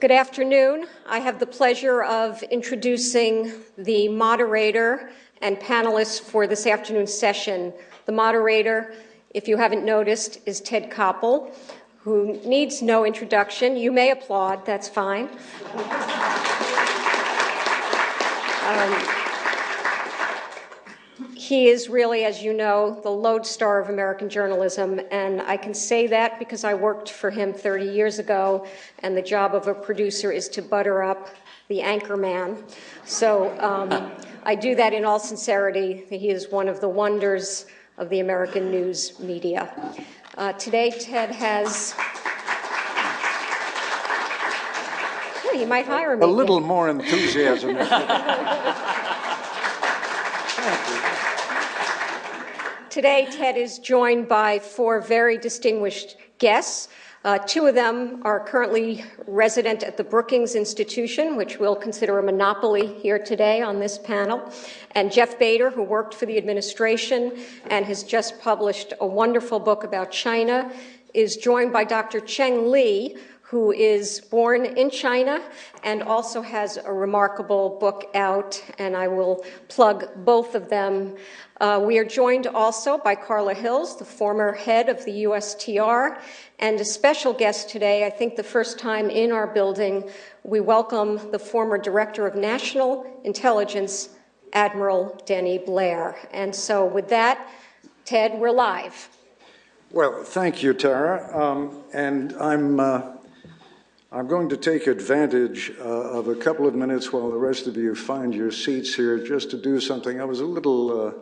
Good afternoon. I have the pleasure of introducing the moderator and panelists for this afternoon's session. The moderator, if you haven't noticed, is Ted Koppel, who needs no introduction. You may applaud, that's fine. He is really, as you know, the lodestar of American journalism, and I can say that because I worked for him 30 years ago, and the job of a producer is to butter up the anchor man. So I do that in all sincerity. He is one of the wonders of the American news media. Today, Ted has... Yeah, you might hire me. A little more enthusiasm. Today, Ted is joined by four very distinguished guests. Two of them are currently resident at the Brookings Institution, which we'll consider a monopoly here today on this panel. And Jeff Bader, who worked for the administration and has just published a wonderful book about China, is joined by Dr. Cheng Li, who is born in China and also has a remarkable book out, and I will plug both of them. We are joined also by Carla Hills, the former head of the USTR, and a special guest today, I think the first time in our building, we welcome the former Director of National Intelligence, Admiral Blair. And so with that, Ted, we're live. Well, thank you, Tara. And I'm going to take advantage of a couple of minutes while the rest of you find your seats here just to do something. I was a little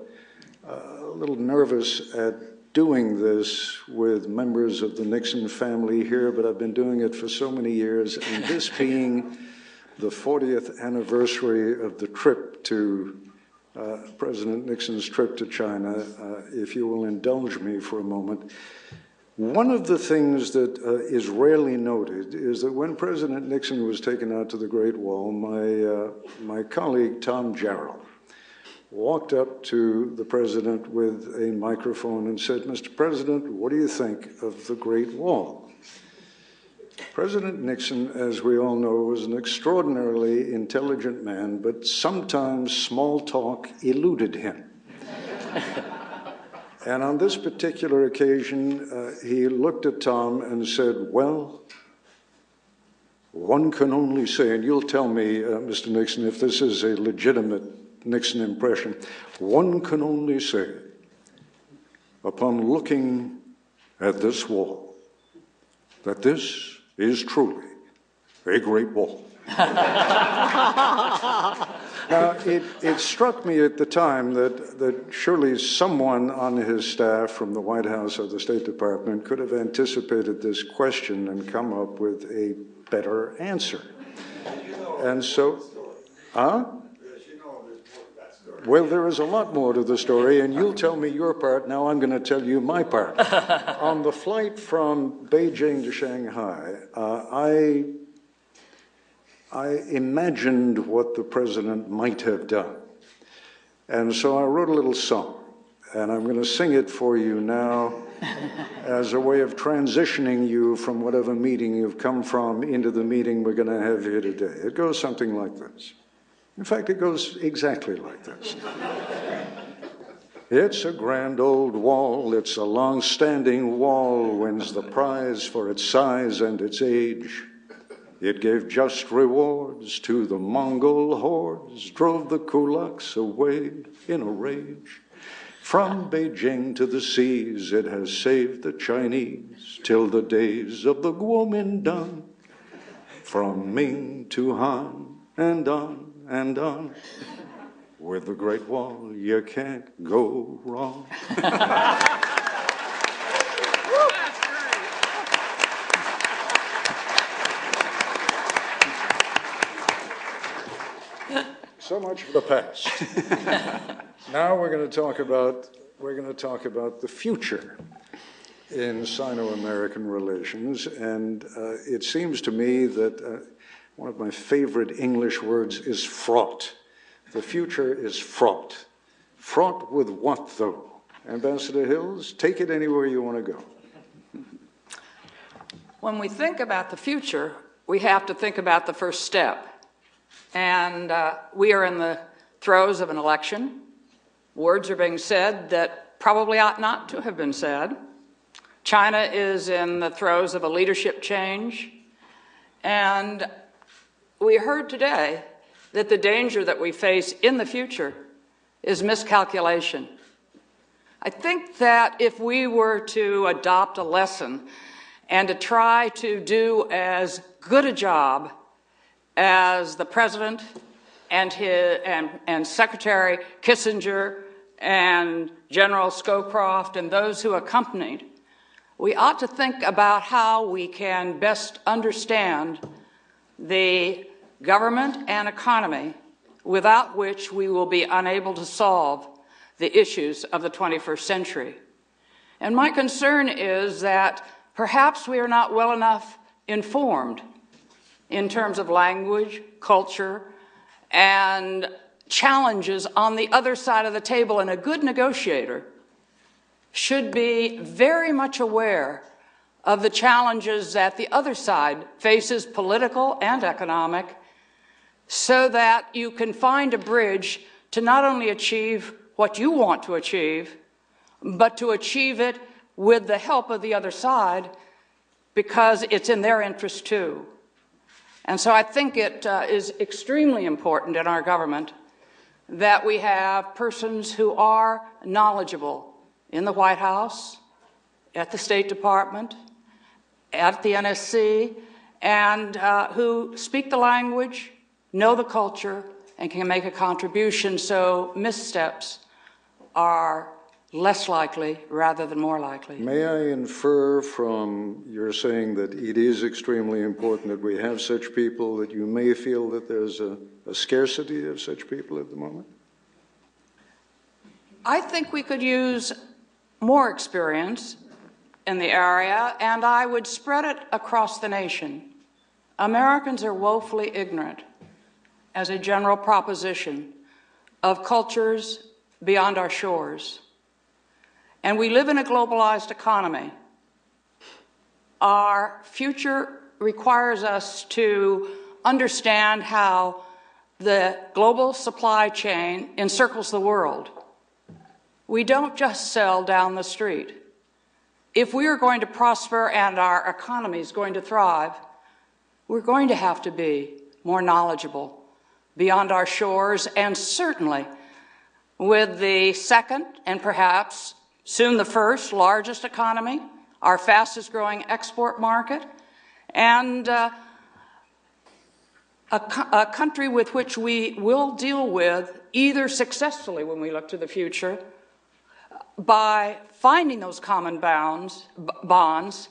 nervous at doing this with members of the Nixon family here, but I've been doing it for so many years, and this being the 40th anniversary of the trip to President Nixon's trip to China, if you will indulge me for a moment. One of the things that is rarely noted is that when President Nixon was taken out to the Great Wall, my colleague Tom Jarrell walked up to the president with a microphone and said, "Mr. President, what do you think of the Great Wall?" President Nixon, as we all know, was an extraordinarily intelligent man, but sometimes small talk eluded him. And on this particular occasion, he looked at Tom and said, "Well, one can only say," and you'll tell me, Mr. Nixon, if this is a legitimate Nixon impression, "one can only say, upon looking at this wall, that this is truly a great wall." Now, it struck me at the time that surely someone on his staff from the White House or the State Department could have anticipated this question and come up with a better answer. And so, well, there is a lot more to the story, and you'll tell me your part. Now I'm going to tell you my part. On the flight from Beijing to Shanghai, I imagined what the president might have done. And so I wrote a little song, and I'm going to sing it for you now as a way of transitioning you from whatever meeting you've come from into the meeting we're going to have here today. It goes something like this. In fact, it goes exactly like this. It's a grand old wall, it's a long-standing wall, wins the prize for its size and its age. It gave just rewards to the Mongol hordes, drove the kulaks away in a rage. From Beijing to the seas, it has saved the Chinese till the days of the Kuomintang. From Ming to Han and on and on. With the Great Wall, you can't go wrong. So much for the past. Now we're going to talk about the future in Sino-American relations, and it seems to me that one of my favorite English words is fraught. The future is fraught. Fraught with what, though? Ambassador Hills, take it anywhere you want to go. When we think about the future, we have to think about the first step. And we are in the throes of an election. Words are being said that probably ought not to have been said. China is in the throes of a leadership change. And we heard today that the danger that we face in the future is miscalculation. I think that if we were to adopt a lesson and to try to do as good a job as the President and Secretary Kissinger and General Scowcroft and those who accompanied, we ought to think about how we can best understand the government and economy without which we will be unable to solve the issues of the 21st century. And my concern is that perhaps we are not well enough informed in terms of language, culture, and challenges on the other side of the table, and a good negotiator should be very much aware of the challenges that the other side faces, political and economic, so that you can find a bridge to not only achieve what you want to achieve, but to achieve it with the help of the other side, because it's in their interest too. And so I think it is extremely important in our government that we have persons who are knowledgeable in the White House, at the State Department, at the NSC, and who speak the language, know the culture, and can make a contribution so missteps are less likely rather than more likely. May I infer from your saying that it is extremely important that we have such people, that you may feel that there's a scarcity of such people at the moment? I think we could use more experience in the area, and I would spread it across the nation. Americans are woefully ignorant, as a general proposition, of cultures beyond our shores. And we live in a globalized economy. Our future requires us to understand how the global supply chain encircles the world. We don't just sell down the street. If we are going to prosper and our economy is going to thrive, we're going to have to be more knowledgeable beyond our shores, and certainly with the second and perhaps soon the first largest economy, our fastest growing export market, and a country with which we will deal with either successfully when we look to the future by finding those common bonds,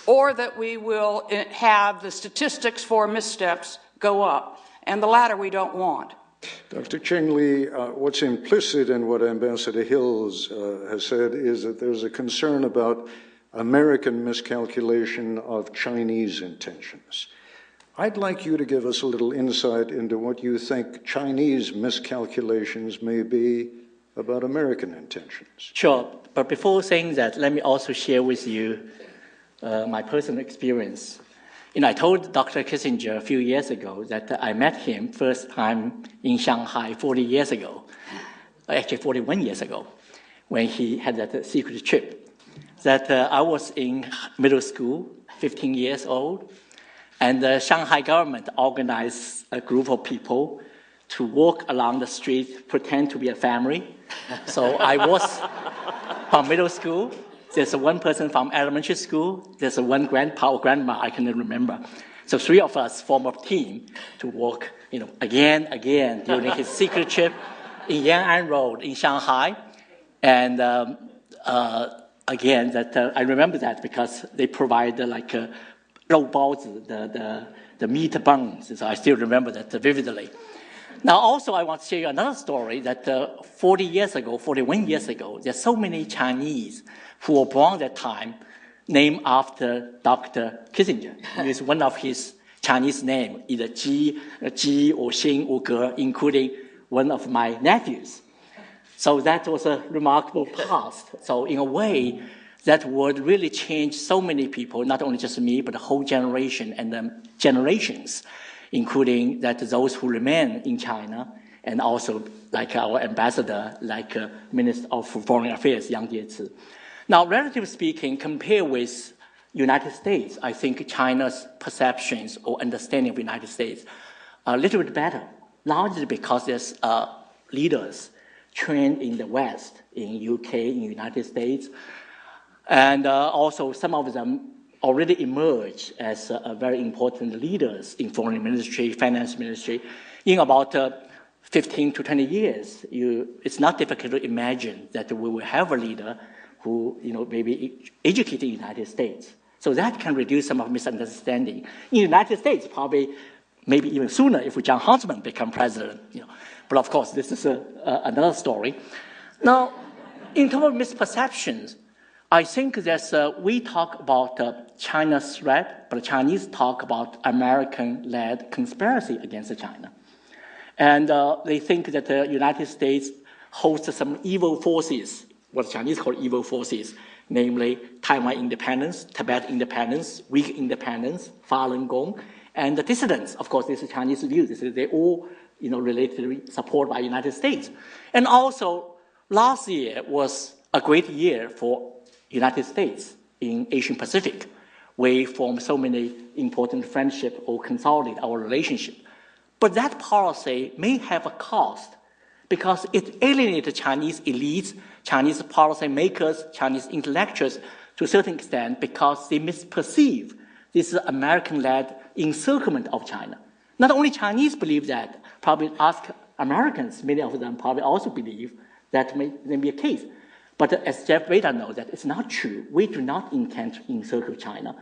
or that we will have the statistics for missteps go up, and the latter we don't want. Dr. Cheng Li, what's implicit in what Ambassador Hills has said is that there's a concern about American miscalculation of Chinese intentions. I'd like you to give us a little insight into what you think Chinese miscalculations may be about American intentions. Sure, but before saying that, let me also share with you my personal experience. I told Dr. Kissinger a few years ago that I met him first time in Shanghai 40 years ago, actually 41 years ago, when he had that secret trip. That I was in middle school, 15 years old, and the Shanghai government organized a group of people to walk along the street, pretend to be a family. So I was from middle school. There's one person from elementary school. There's one grandpa or grandma, I can't remember. So three of us form a team to walk, again during his secret trip in Yan'an Road in Shanghai. And again, I remember that because they provide the meat buns. So I still remember that vividly. Now, also, I want to share you another story that 41 years ago, there's so many Chinese who were born at that time named after Dr. Kissinger. It is one of his Chinese names, either Ji or Xing or Ge, including one of my nephews. So that was a remarkable past. So in a way, that would really change so many people, not only just me, but the whole generation and the generations, including that those who remain in China, and also like our ambassador, like Minister of Foreign Affairs, Yang Jiechi. Now, relatively speaking, compared with United States, I think China's perceptions or understanding of the United States are a little bit better, largely because there's leaders trained in the West, in UK, in the United States, and also some of them already emerged as very important leaders in foreign ministry, finance ministry. In about 15 to 20 years, it's not difficult to imagine that we will have a leader who, maybe educated in the United States. So that can reduce some of misunderstanding. In the United States, probably, maybe even sooner if John Huntsman become president. But of course, this is another story. Now, in terms of misperceptions, I think that we talk about China's threat, but the Chinese talk about American-led conspiracy against China. And they think that the United States hosts some evil forces, what the Chinese call evil forces, namely Taiwan independence, Tibet independence, Uyghur independence, Falun Gong, and the dissidents. Of course, this is Chinese view. They all, related supported by the United States. And also, last year was a great year for United States in Asian Pacific. We formed so many important friendships or consolidate our relationship. But that policy may have a cost because it alienated Chinese elites, Chinese policy makers, Chinese intellectuals to a certain extent because they misperceive this American-led encirclement of China. Not only Chinese believe that, probably ask Americans, many of them probably also believe that may be a case. But as Jeff Bader knows, that it's not true. We do not intend to encircle China.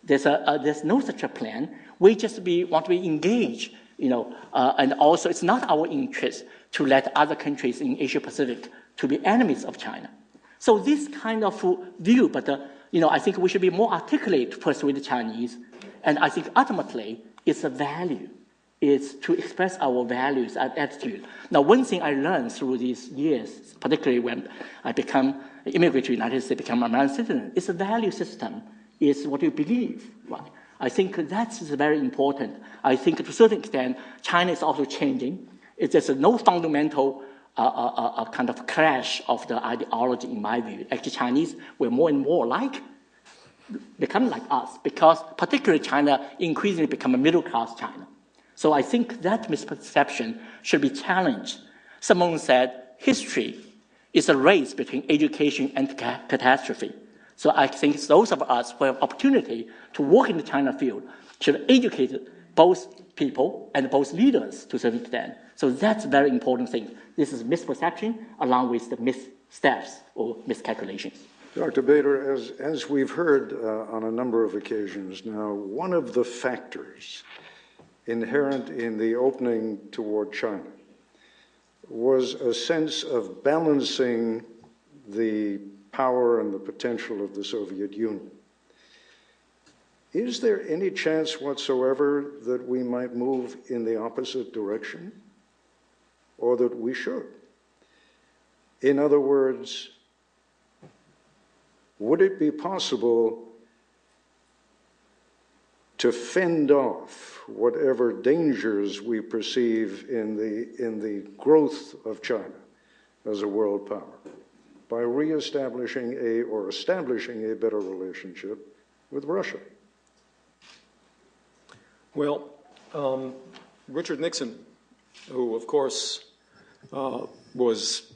There's no such a plan. We just want to be engaged, and also it's not our interest to let other countries in Asia Pacific to be enemies of China. So this kind of view, but I think we should be more articulate to persuade the Chinese, and I think ultimately it's a value. It's to express our values and attitude. Now, one thing I learned through these years, particularly when I immigrated to the United States, become an American citizen, it's a value system. It's what you believe, right? I think that's very important. I think to a certain extent, China is also changing. There's no fundamental kind of clash of the ideology, in my view. Actually, Chinese were more and more become like us, because particularly China increasingly become a middle-class China. So I think that misperception should be challenged. Someone said history is a race between education and catastrophe. So I think those of us who have opportunity to work in the China field should educate both people and both leaders to a certain extent. So that's a very important thing. This is misperception along with the missteps or miscalculations. Dr. Bader, as we've heard on a number of occasions now, one of the factors inherent in the opening toward China was a sense of balancing the power and the potential of the Soviet Union. Is there any chance whatsoever that we might move in the opposite direction, or that we should? In other words, would it be possible to fend off whatever dangers we perceive in the growth of China as a world power by establishing a better relationship with Russia? Well, Richard Nixon, who of course was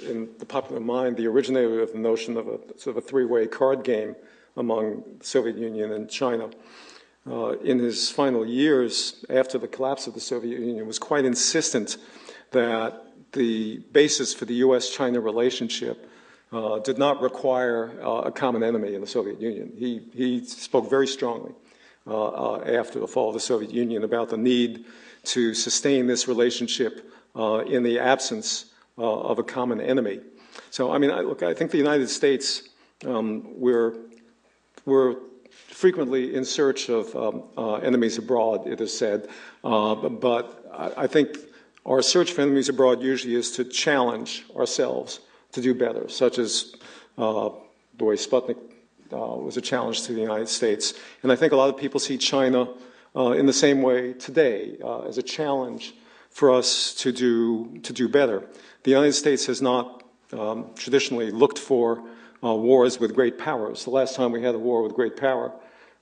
in the popular mind the originator of the notion of a sort of a three-way card game among the Soviet Union and China, in his final years after the collapse of the Soviet Union, was quite insistent that the basis for the U.S.-China relationship did not require a common enemy in the Soviet Union. He spoke very strongly after the fall of the Soviet Union about the need to sustain this relationship in the absence of a common enemy. So, I mean, I think the United States, we're frequently in search of enemies abroad, it is said, but I think our search for enemies abroad usually is to challenge ourselves to do better, such as the way Sputnik was a challenge to the United States. And I think a lot of people see China in the same way today, as a challenge for us to do better. The United States has not traditionally looked for wars with great powers. The last time we had a war with great power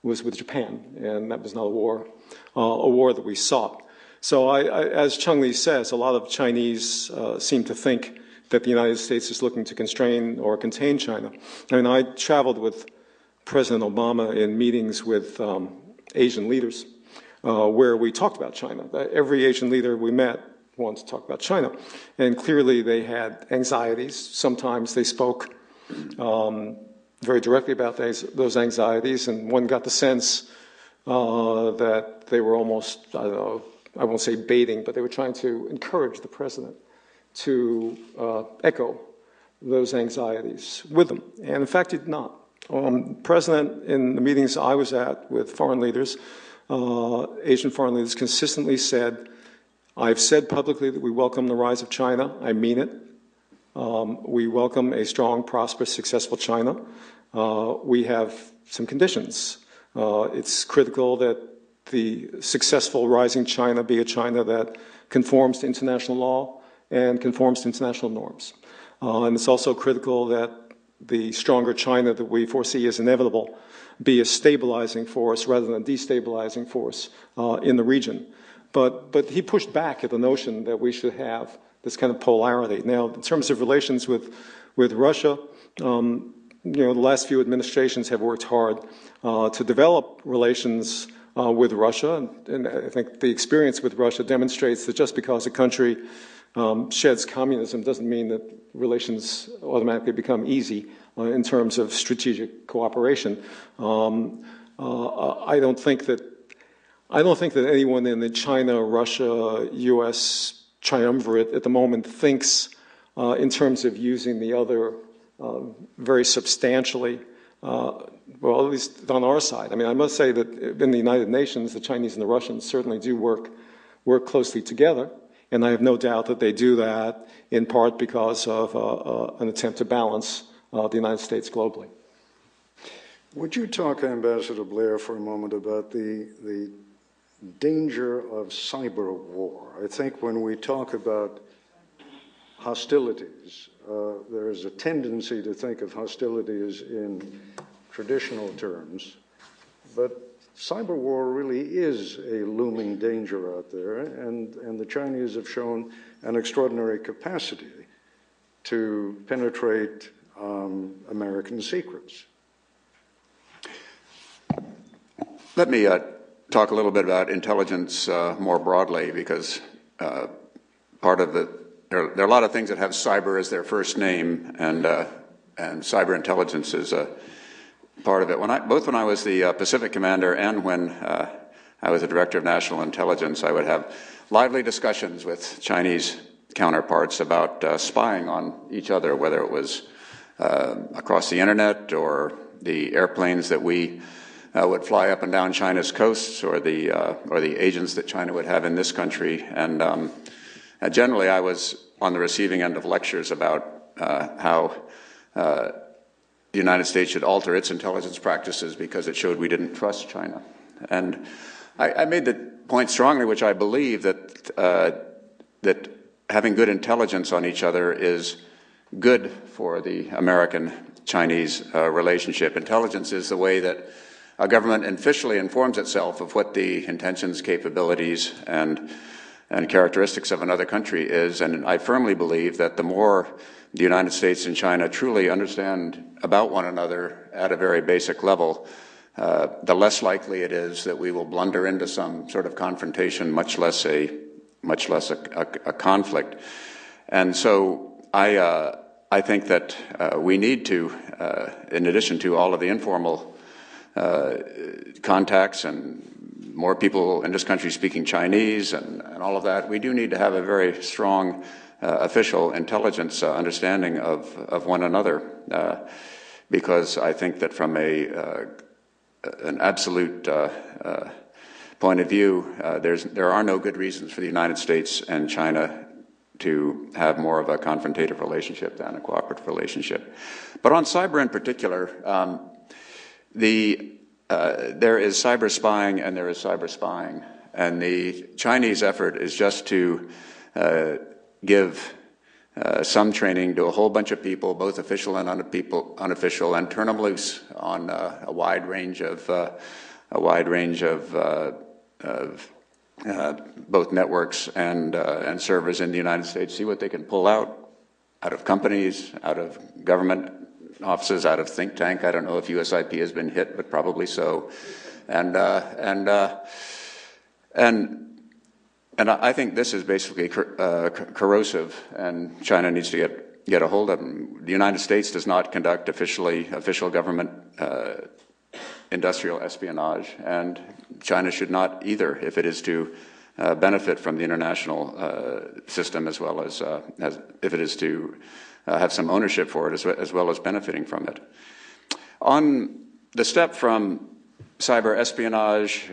was with Japan, and that was not a war that we sought. So as Chung-Li says, a lot of Chinese seem to think that the United States is looking to constrain or contain China. I mean, I traveled with President Obama in meetings with Asian leaders where we talked about China. Every Asian leader we met wanted to talk about China. And clearly they had anxieties. Sometimes they spoke very directly about those anxieties, and one got the sense that they were almost, I don't know, I won't say baiting, but they were trying to encourage the president to echo those anxieties with them. And in fact, he did not. President, in the meetings I was at with foreign leaders, Asian foreign leaders, consistently said, I've said publicly that we welcome the rise of China. I mean it. We welcome a strong, prosperous, successful China. We have some conditions. It's critical that the successful rising China be a China that conforms to international law and conforms to international norms. And it's also critical that the stronger China that we foresee as inevitable be a stabilizing force rather than a destabilizing force in the region. But he pushed back at the notion that we should have this kind of polarity. Now, in terms of relations with Russia, the last few administrations have worked hard to develop relations with Russia, and I think the experience with Russia demonstrates that just because a country sheds communism doesn't mean that relations automatically become easy in terms of strategic cooperation. I don't think that anyone in the China, Russia, U.S. triumvirate at the moment thinks in terms of using the other very substantially. Well, at least on our side. I mean, I must say that in the United Nations, the Chinese and the Russians certainly do work closely together, and I have no doubt that they do that in part because of an attempt to balance the United States globally. Would you talk, Ambassador Blair, for a moment about the danger of cyber war? I think when we talk about hostilities, there is a tendency to think of hostilities in traditional terms, but cyber war really is a looming danger out there, and the Chinese have shown an extraordinary capacity to penetrate American secrets. Let me talk a little bit about intelligence more broadly, because part of there are a lot of things that have cyber as their first name, and cyber intelligence is a part of it. Both when I was the Pacific commander and when I was the director of national intelligence, I would have lively discussions with Chinese counterparts about spying on each other, whether it was across the internet or the airplanes that we would fly up and down China's coasts, or the agents that China would have in this country. And generally, I was on the receiving end of lectures about how the United States should alter its intelligence practices because it showed we didn't trust China. And I made the point strongly, which I believe, that having good intelligence on each other is good for the American-Chinese relationship. Intelligence is the way that a government officially informs itself of what the intentions, capabilities, and characteristics of another country is. And I firmly believe that the more the United States and China truly understand about one another at a very basic level, the less likely it is that we will blunder into some sort of confrontation, much less a conflict. And so I think that we need to, in addition to all of the informal contacts and more people in this country speaking Chinese and all of that, we do need to have a very strong official intelligence understanding of one another, because I think that from an absolute point of view, there are no good reasons for the United States and China to have more of a confrontative relationship than a cooperative relationship. But on cyber in particular, there is cyber spying and there is cyber spying. And the Chinese effort is just to give some training to a whole bunch of people, both official and unofficial, and turn them loose on a wide range of both networks and servers in the United States. See what they can pull out of companies, out of government offices, out of think tank. I don't know if USIP has been hit, but probably so. And I think this is basically corrosive, and China needs to get a hold of them. The United States does not conduct official government industrial espionage, and China should not either if it is to benefit from the international system as well as if it is to have some ownership for it as well as benefiting from it. On the step from cyber espionage,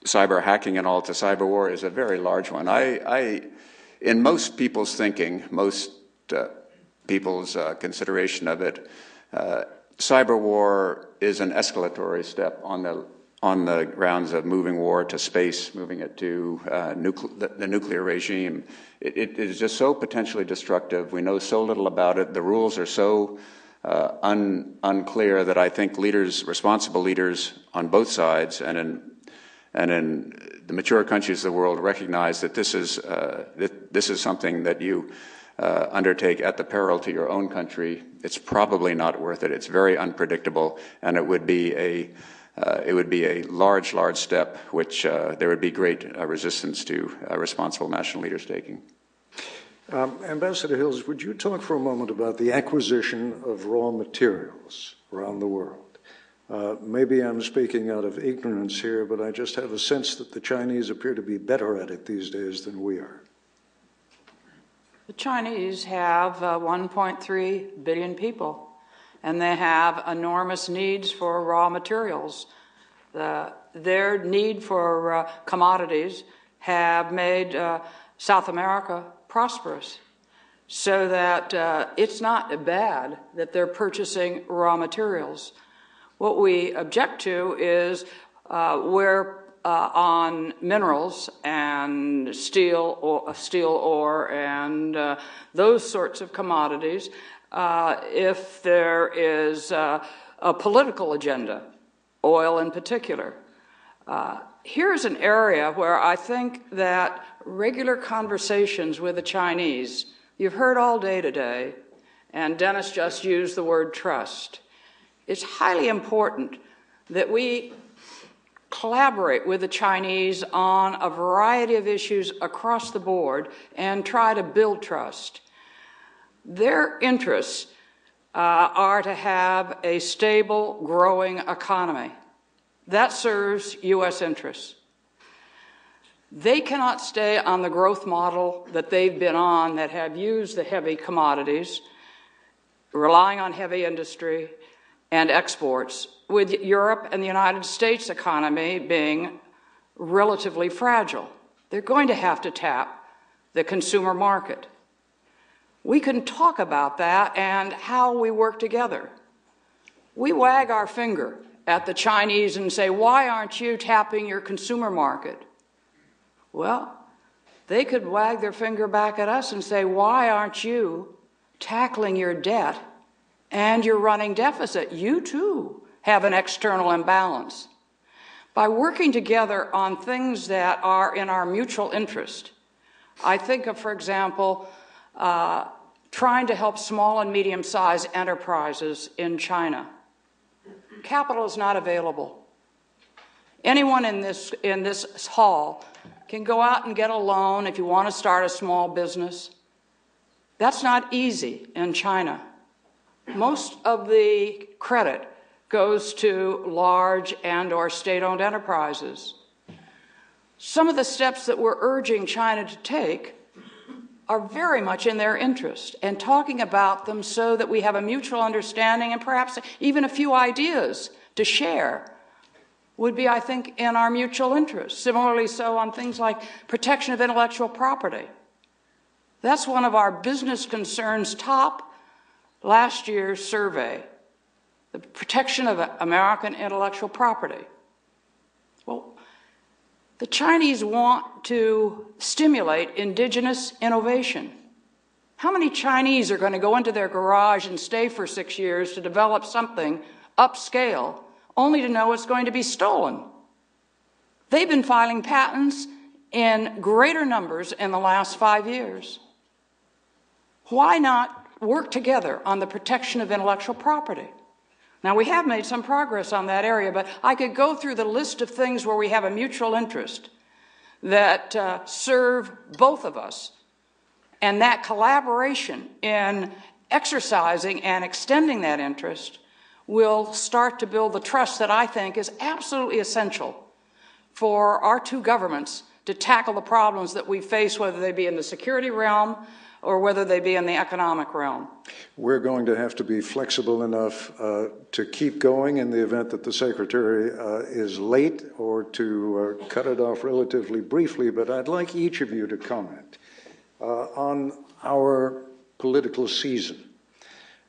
cyber hacking and all to cyber war is a very large one. In most people's thinking, most people's consideration of it, cyber war is an escalatory step on the grounds of moving war to space, moving it to the nuclear regime. It is just so potentially destructive. We know so little about it. The rules are so unclear that I think responsible leaders on both sides and in the mature countries of the world recognize that this is something that you undertake at the peril to your own country. It's probably not worth it. It's very unpredictable, and it would be a large step, which there would be great resistance to responsible national leaders taking. Ambassador Hills, would you talk for a moment about the acquisition of raw materials around the world? Maybe I'm speaking out of ignorance here, but I just have a sense that the Chinese appear to be better at it these days than we are. The Chinese have 1.3 billion people, and they have enormous needs for raw materials. Their need for commodities have made South America prosperous, so that it's not bad that they're purchasing raw materials. What we object to is where on minerals and steel ore and those sorts of commodities, if there is a political agenda, oil in particular. Here's an area where I think that regular conversations with the Chinese, you've heard all day today, and Dennis just used the word trust. It's highly important that we collaborate with the Chinese on a variety of issues across the board and try to build trust. Their interests are to have a stable, growing economy. That serves U.S. interests. They cannot stay on the growth model that they've been on, that have used the heavy commodities, relying on heavy industry and exports, with Europe and the United States economy being relatively fragile. They're going to have to tap the consumer market. We can talk about that and how we work together. We wag our finger at the Chinese and say, why aren't you tapping your consumer market? Well, they could wag their finger back at us and say, why aren't you tackling your debt and your running deficit? You too have an external imbalance. By working together on things that are in our mutual interest, I think of, for example, trying to help small and medium-sized enterprises in China. Capital is not available. Anyone in this hall can go out and get a loan if you want to start a small business. That's not easy in China. Most of the credit goes to large and or state-owned enterprises. Some of the steps that we're urging China to take are very much in their interest, and talking about them so that we have a mutual understanding and perhaps even a few ideas to share would be, I think, in our mutual interest. Similarly so on things like protection of intellectual property. That's one of our business concerns top last year's survey, the protection of American intellectual property. Well, the Chinese want to stimulate indigenous innovation. How many Chinese are going to go into their garage and stay for 6 years to develop something upscale, only to know it's going to be stolen? They've been filing patents in greater numbers in the last 5 years. Why not work together on the protection of intellectual property? Now, we have made some progress on that area, but I could go through the list of things where we have a mutual interest that serve both of us. And that collaboration in exercising and extending that interest will start to build the trust that I think is absolutely essential for our two governments to tackle the problems that we face, whether they be in the security realm or whether they be in the economic realm. We're going to have to be flexible enough to keep going in the event that the Secretary is late, or to cut it off relatively briefly, but I'd like each of you to comment on our political season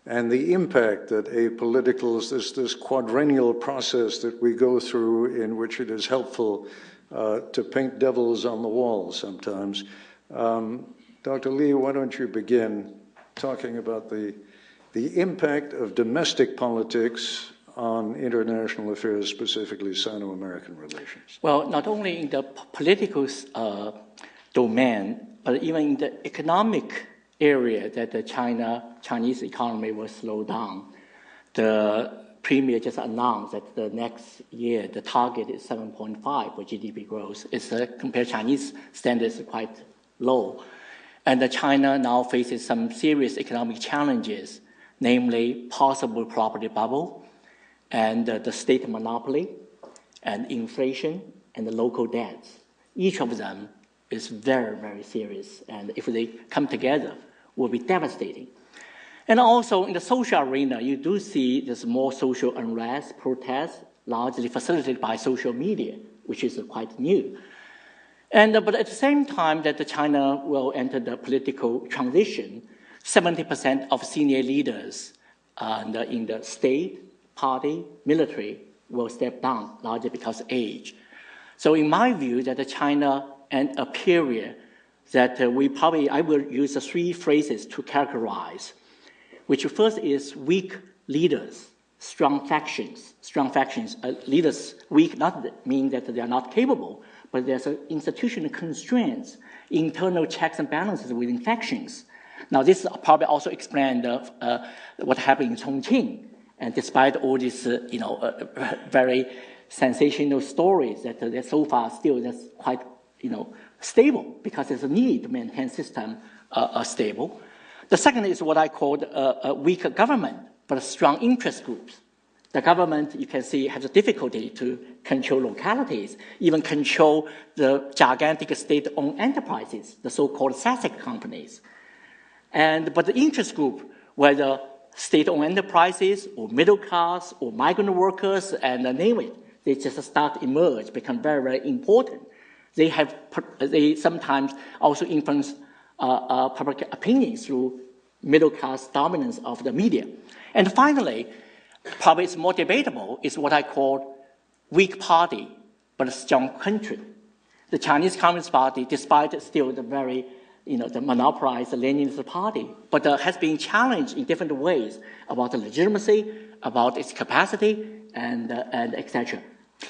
and the impact that this quadrennial process that we go through, in which it is helpful to paint devils on the wall sometimes. Dr. Lee, why don't you begin talking about the impact of domestic politics on international affairs, specifically Sino-American relations? Well, not only in the political domain, but even in the economic area, that the Chinese economy will slow down. The Premier just announced that the next year, the target is 7.5 for GDP growth. It's compared to Chinese standards, quite low. And China now faces some serious economic challenges, namely possible property bubble, and the state monopoly, and inflation, and the local debts. Each of them is very, very serious, and if they come together, will be devastating. And also in the social arena, you do see there's more social unrest, protests, largely facilitated by social media, which is quite new. But at the same time that China will enter the political transition, 70% of senior leaders in the state, party, military will step down, largely because of age. So in my view, that China and a period that I will use 3 phrases to characterize, which first is weak leaders, strong factions. Strong factions, leaders weak not mean that they are not capable, but there's institutional constraints, internal checks and balances within factions. Now, this probably also explains what happened in Chongqing. And despite all these, very sensational stories, that they're so far still that's quite, stable, because there's a need to maintain system stable. The second is what I call a weak government, but strong interest groups. The government, you can see, has a difficulty to control localities, even control the gigantic state-owned enterprises, the so-called SASAC companies. But the interest group, whether state-owned enterprises or middle class or migrant workers, and name it, they just start to emerge, become very, very important. They sometimes also influence public opinion through middle class dominance of the media. And finally, probably it's more debatable, is what I call weak party, but a strong country. The Chinese Communist Party, despite still the very, the monopolized Leninist party, but has been challenged in different ways about the legitimacy, about its capacity, and etc.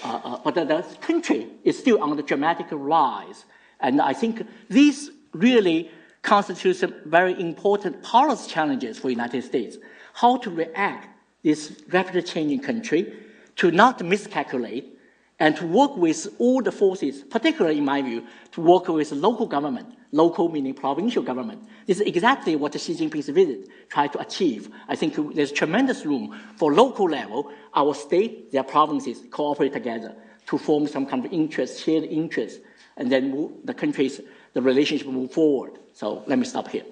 But the country is still on the dramatic rise. And I think this really constitutes some very important policy challenges for the United States. How to react this rapidly changing country, to not miscalculate, and to work with all the forces, particularly in my view, to work with local government, local meaning provincial government. This is exactly what Xi Jinping's visit tried to achieve. I think there's tremendous room for local level, our state, their provinces cooperate together to form some kind of interest, shared interest, and then the relationship move forward. So let me stop here.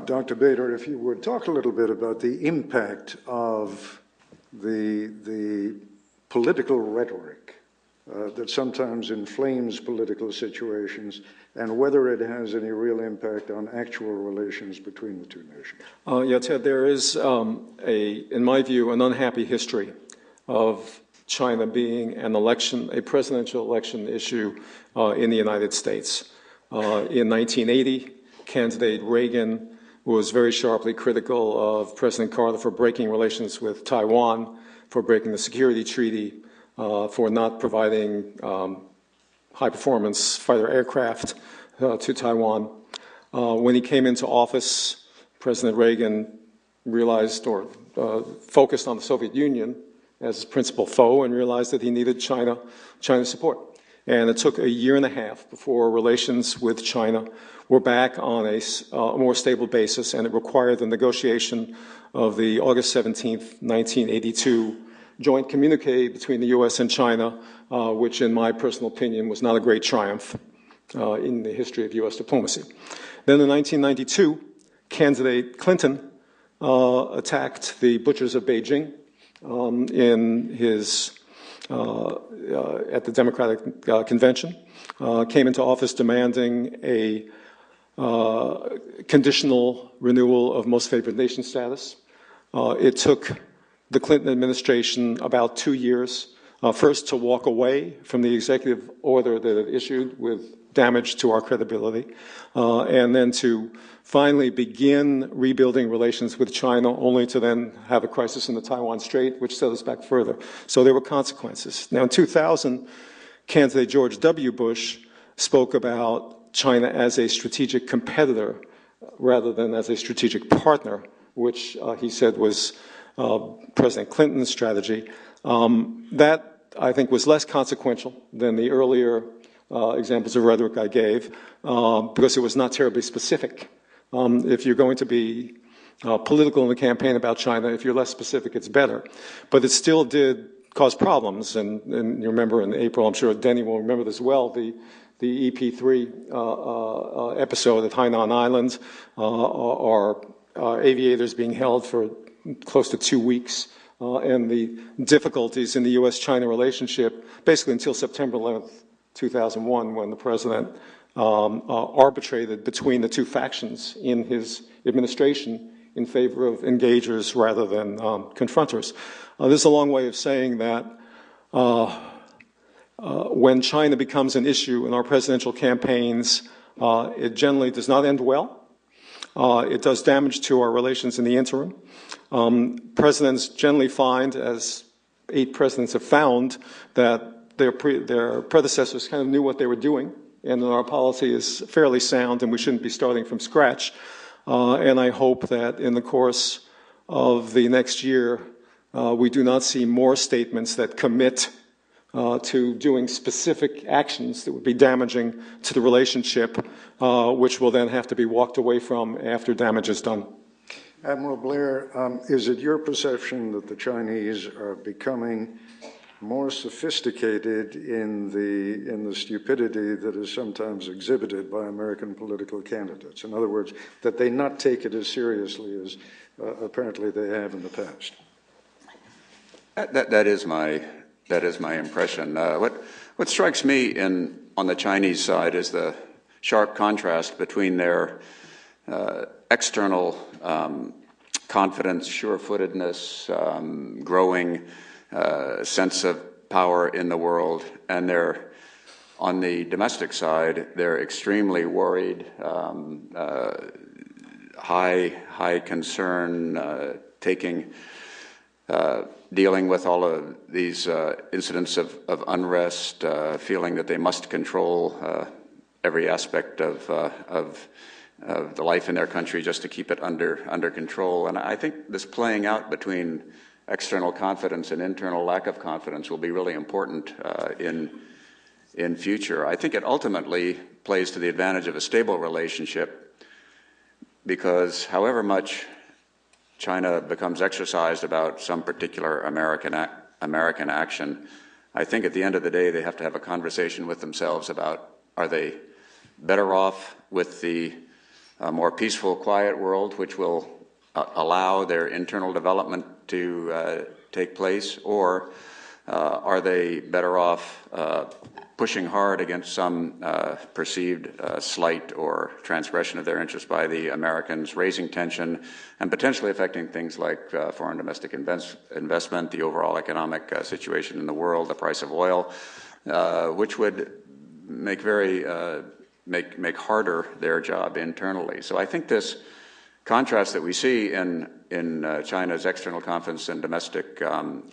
Dr. Bader, if you would talk a little bit about the impact of the political rhetoric that sometimes inflames political situations, and whether it has any real impact on actual relations between the two nations? Yeah, Ted, there is, in my view, an unhappy history of China being a presidential election issue in the United States. In 1980, candidate Reagan was very sharply critical of President Carter for breaking relations with Taiwan, for breaking the security treaty, for not providing high-performance fighter aircraft to Taiwan. When he came into office, President Reagan realized or focused on the Soviet Union as his principal foe and realized that he needed China's support. And it took a year and a half before relations with China were back on a more stable basis, and it required the negotiation of the August 17th, 1982 joint communique between the U.S. and China, which in my personal opinion was not a great triumph in the history of U.S. diplomacy. Then in 1992, candidate Clinton attacked the butchers of Beijing in his at the Democratic Convention, came into office demanding a conditional renewal of most favored nation status. It took the Clinton administration about 2 years, first to walk away from the executive order that it issued with damage to our credibility, and then to finally begin rebuilding relations with China, only to then have a crisis in the Taiwan Strait, which set us back further. So there were consequences. Now in 2000, candidate George W. Bush spoke about China as a strategic competitor rather than as a strategic partner, which he said was President Clinton's strategy. That, I think, was less consequential than the earlier examples of rhetoric I gave, because it was not terribly specific. If you're going to be political in the campaign about China, if you're less specific, it's better. But it still did cause problems, and you remember in April, I'm sure Denny will remember this well, the EP3 episode at Hainan Island, our aviators being held for close to 2 weeks, and the difficulties in the U.S.-China relationship, basically until September 11th, 2001, when the president arbitrated between the two factions in his administration in favor of engagers rather than confronters. This is a long way of saying that when China becomes an issue in our presidential campaigns, it generally does not end well. It does damage to our relations in the interim. Presidents generally find, as 8 presidents have found, that their predecessors kind of knew what they were doing, and that our policy is fairly sound and we shouldn't be starting from scratch. And I hope that in the course of the next year, we do not see more statements that commit to doing specific actions that would be damaging to the relationship, which will then have to be walked away from after damage is done. Admiral Blair, is it your perception that the Chinese are becoming more sophisticated in the stupidity that is sometimes exhibited by American political candidates? In other words, that they not take it as seriously as apparently they have in the past. That is my impression. What strikes me on the Chinese side is the sharp contrast between their external confidence, sure-footedness, growing sense of power in the world, and on the domestic side, they're extremely worried, high concern, dealing with all of these incidents of unrest, feeling that they must control every aspect of the life in their country just to keep it under control. And I think this playing out between external confidence and internal lack of confidence will be really important in future. I think it ultimately plays to the advantage of a stable relationship, because however much China becomes exercised about some particular American action, I think at the end of the day they have to have a conversation with themselves about, are they better off with the more peaceful, quiet world, which will allow their internal development to take place, or Are they better off pushing hard against some perceived slight or transgression of their interests by the Americans, raising tension and potentially affecting things like foreign domestic investment, the overall economic situation in the world, the price of oil, which would make make harder their job internally. So I think this contrast that we see in China's external confidence and domestic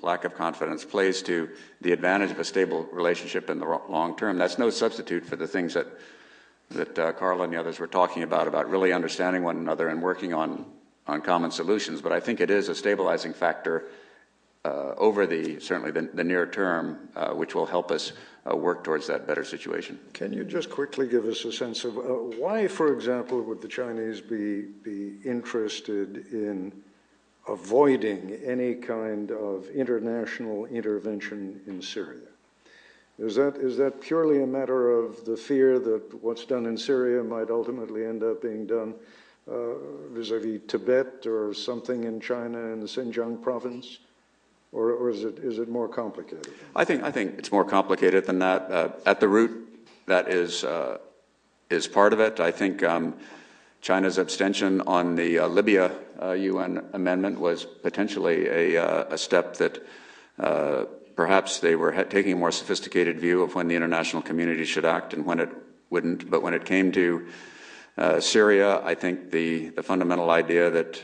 lack of confidence plays to the advantage of a stable relationship in the long term. That's no substitute for the things that Carla and the others were talking about really understanding one another and working on common solutions. But I think it is a stabilizing factor over certainly the near term, which will help us work towards that better situation. Can you just quickly give us a sense of why, for example, would the Chinese be interested in avoiding any kind of international intervention in Syria? Is that purely a matter of the fear that what's done in Syria might ultimately end up being done vis-a-vis Tibet or something in China in the Xinjiang province? Or is it more complicated? I think it's more complicated than that. At the root, that is part of it. I think China's abstention on the Libya UN amendment was potentially a step that perhaps they were taking a more sophisticated view of when the international community should act and when it wouldn't. But when it came to Syria, I think the fundamental idea that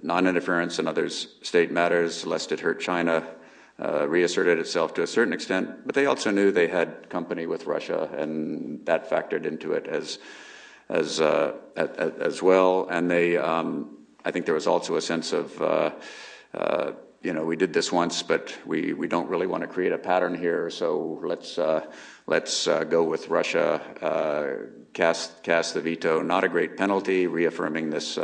non-interference in others' state matters, lest it hurt China, reasserted itself to a certain extent. But they also knew they had company with Russia, and that factored into it as well. And I think there was also a sense of we did this once, but we don't really want to create a pattern here. So let's go with Russia. Cast the veto, not a great penalty, reaffirming this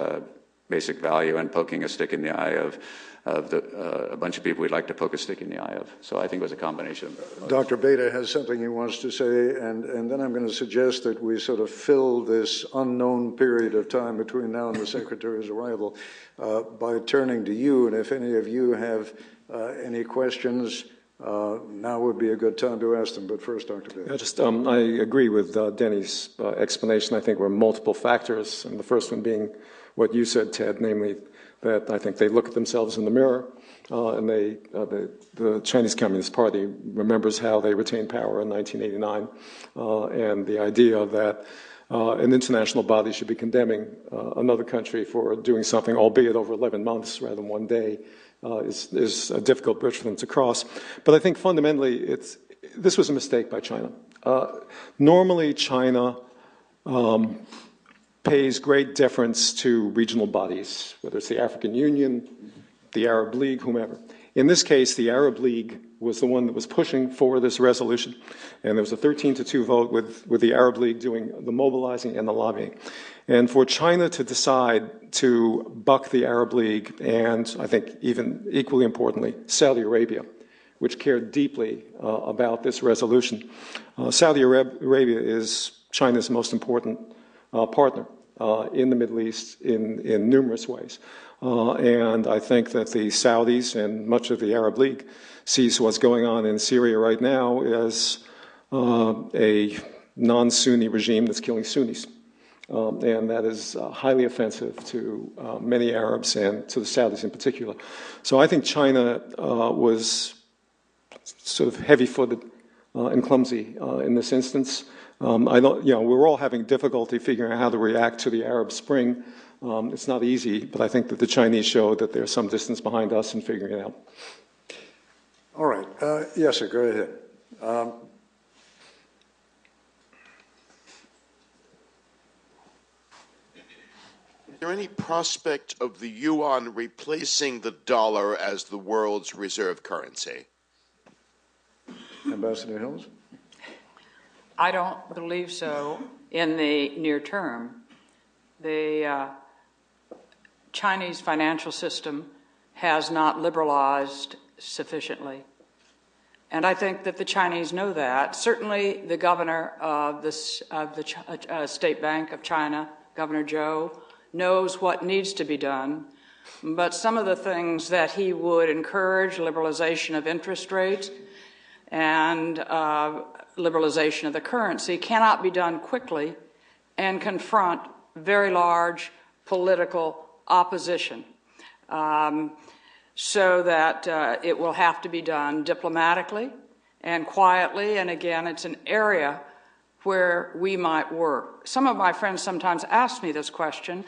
basic value and poking a stick in the eye of a bunch of people we'd like to poke a stick in the eye of. So I think it was a combination. Dr. Beta has something he wants to say, and then I'm going to suggest that we sort of fill this unknown period of time between now and the Secretary's arrival by turning to you, and if any of you have any questions, now would be a good time to ask them. But first, Dr. Beta. I agree with Denny's explanation. I think there are multiple factors, and the first one being what you said, Ted, namely that I think they look at themselves in the mirror, and the Chinese Communist Party remembers how they retained power in 1989, and the idea that an international body should be condemning another country for doing something, albeit over 11 months rather than one day, is a difficult bridge for them to cross. But I think fundamentally this was a mistake by China. Normally China pays great deference to regional bodies, whether it's the African Union, the Arab League, whomever. In this case, the Arab League was the one that was pushing for this resolution, and there was a 13-2 vote with the Arab League doing the mobilizing and the lobbying. And for China to decide to buck the Arab League, and I think even equally importantly, Saudi Arabia, which cared deeply about this resolution. Saudi Arabia is China's most important partner in the Middle East in numerous ways. And I think that the Saudis and much of the Arab League sees what's going on in Syria right now as a non-Sunni regime that's killing Sunnis. And that is highly offensive to many Arabs and to the Saudis in particular. So I think China was sort of heavy-footed and clumsy in this instance. We're all having difficulty figuring out how to react to the Arab Spring. It's not easy, but I think that the Chinese showed that there's some distance behind us in figuring it out. All right. Yes, sir, go ahead. Is there any prospect of the yuan replacing the dollar as the world's reserve currency? Ambassador Hills? I don't believe so in the near term. The Chinese financial system has not liberalized sufficiently. And I think that the Chinese know that. Certainly the governor of the State Bank of China, Governor Zhou, knows what needs to be done. but some of the things that he would encourage, liberalization of interest rates and liberalization of the currency, cannot be done quickly and confront very large political opposition. So that it will have to be done diplomatically and quietly, and again, it's an area where we might work. Some of my friends sometimes ask me this question,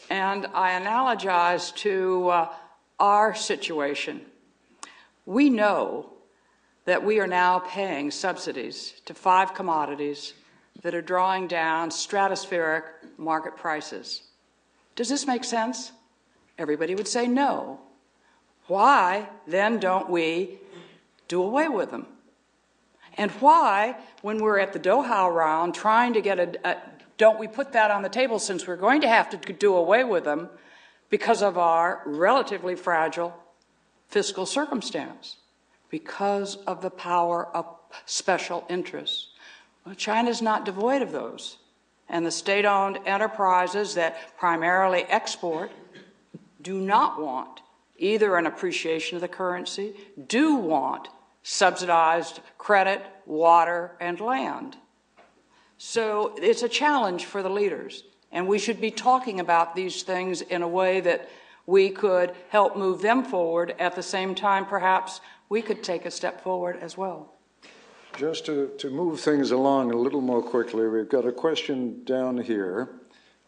and I analogize to our situation. We know that we are now paying subsidies to 5 commodities that are drawing down stratospheric market prices. Does this make sense? Everybody would say no. Why, then, don't we do away with them? And why, when we're at the Doha round trying to get don't we put that on the table since we're going to have to do away with them because of our relatively fragile fiscal circumstance, because of the power of special interests? Well, China's not devoid of those. And the state-owned enterprises that primarily export do not want either an appreciation of the currency, do want subsidized credit, water, and land. So it's a challenge for the leaders, and we should be talking about these things in a way that we could help move them forward. At the same time, perhaps we could take a step forward as well. Just to move things along a little more quickly, we've got a question down here.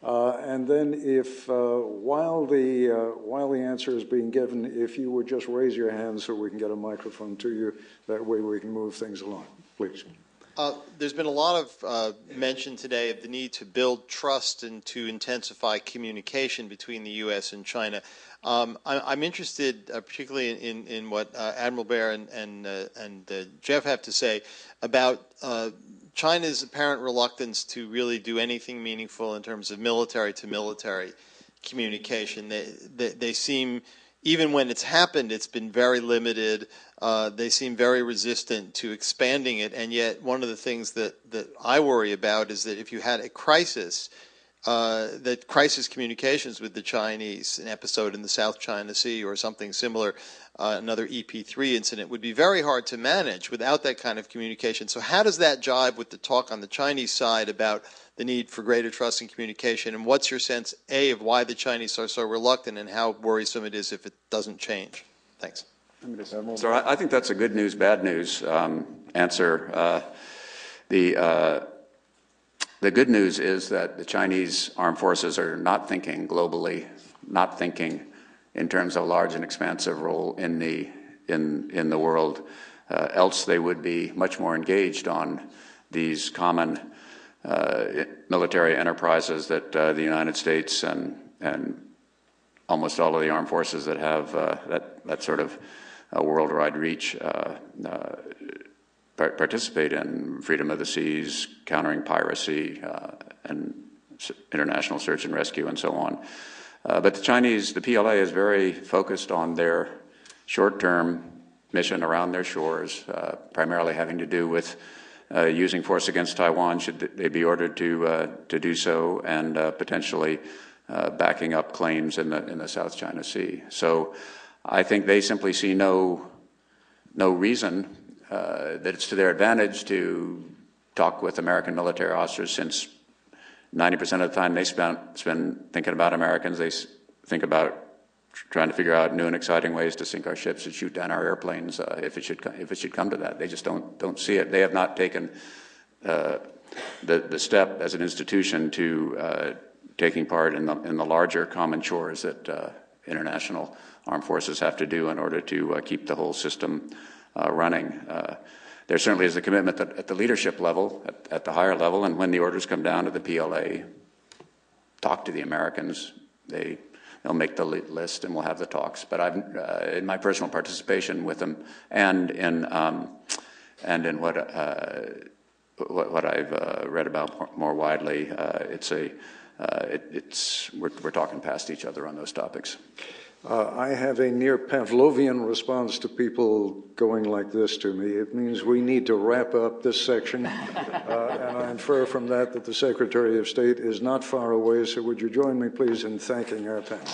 And then if, while the answer is being given, if you would just raise your hand so we can get a microphone to you, that way we can move things along, please. There's been a lot of mention today of the need to build trust and to intensify communication between the U.S. and China. I'm interested, particularly in what Admiral Blair and Jeff have to say about China's apparent reluctance to really do anything meaningful in terms of military-to-military communication. They seem, even when it's happened, it's been very limited. They seem very resistant to expanding it, and yet one of the things that I worry about is that if you had a crisis, that crisis communications with the Chinese, an episode in the South China Sea or something similar, another EP3 incident, would be very hard to manage without that kind of communication. So how does that jive with the talk on the Chinese side about the need for greater trust and communication? And what's your sense, A, of why the Chinese are so reluctant and how worrisome it is if it doesn't change? Thanks. So I think that's a good news, bad news answer. The good news is that the Chinese armed forces are not thinking globally, not thinking in terms of a large and expansive role in the world. Else they would be much more engaged on these common military enterprises that the United States and almost all of the armed forces that have that sort of worldwide reach participate in: freedom of the seas, countering piracy, and international search and rescue, and so on. But the Chinese, the PLA, is very focused on their short-term mission around their shores, primarily having to do with using force against Taiwan should they be ordered to do so, and potentially backing up claims in the South China Sea. So I think they simply see no reason that it's to their advantage to talk with American military officers, since 90% of the time they spend thinking about Americans. They think about trying to figure out new and exciting ways to sink our ships and shoot down our airplanes if it should come to that. They just don't see it. They have not taken the step as an institution to taking part in the larger common chores that international armed forces have to do in order to keep the whole system running. There certainly is a commitment at the leadership level, at the higher level, and when the orders come down to the PLA, talk to the Americans. They'll make the list, and we'll have the talks. But in my personal participation with them, and in what I've read about more widely, we're talking past each other on those topics. I have a near Pavlovian response to people going like this to me. It means we need to wrap up this section, and I infer from that the Secretary of State is not far away, so would you join me, please, in thanking our panel.